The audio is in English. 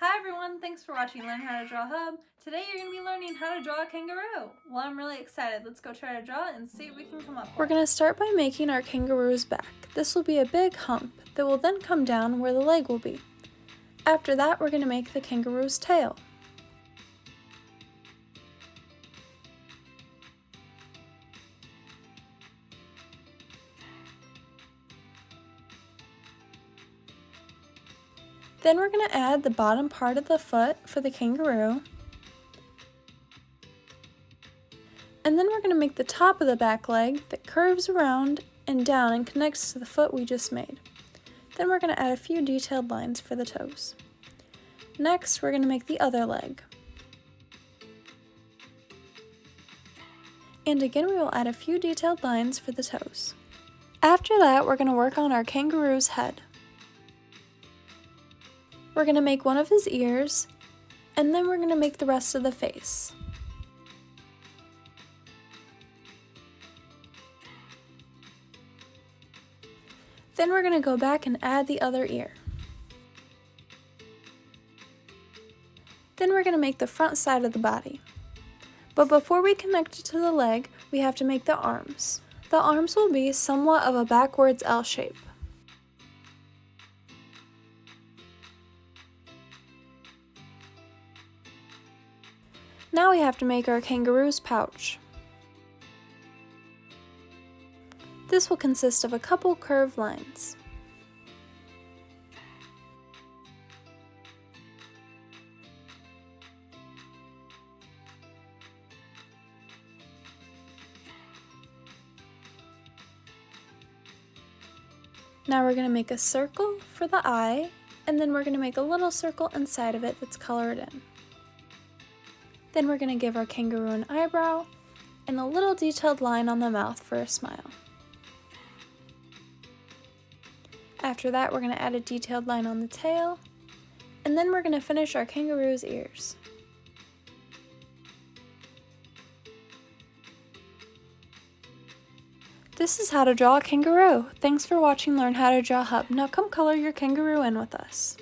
Hi everyone, thanks for watching Learn How to Draw Hub. Today you're going to be learning how to draw a kangaroo. Well, I'm really excited. Let's go try to draw it and see what we can come up with. We're going to start by making our kangaroo's back. This will be a big hump that will then come down where the leg will be. After that, we're going to make the kangaroo's tail. Then we're going to add the bottom part of the foot for the kangaroo. And then we're going to make the top of the back leg that curves around and down and connects to the foot we just made. Then we're going to add a few detailed lines for the toes. Next, we're going to make the other leg. And again, we will add a few detailed lines for the toes. After that, we're going to work on our kangaroo's head. We're going to make one of his ears, and then we're going to make the rest of the face. Then we're going to go back and add the other ear. Then we're going to make the front side of the body. But before we connect it to the leg, we have to make the arms. The arms will be somewhat of a backwards L shape. Now we have to make our kangaroo's pouch. This will consist of a couple curved lines. Now we're going to make a circle for the eye, and then we're going to make a little circle inside of it that's colored in. Then we're going to give our kangaroo an eyebrow and a little detailed line on the mouth for a smile. After that, we're going to add a detailed line on the tail, and then we're going to finish our kangaroo's ears. This is how to draw a kangaroo. Thanks for watching Learn How to Draw Hub. Now come color your kangaroo in with us.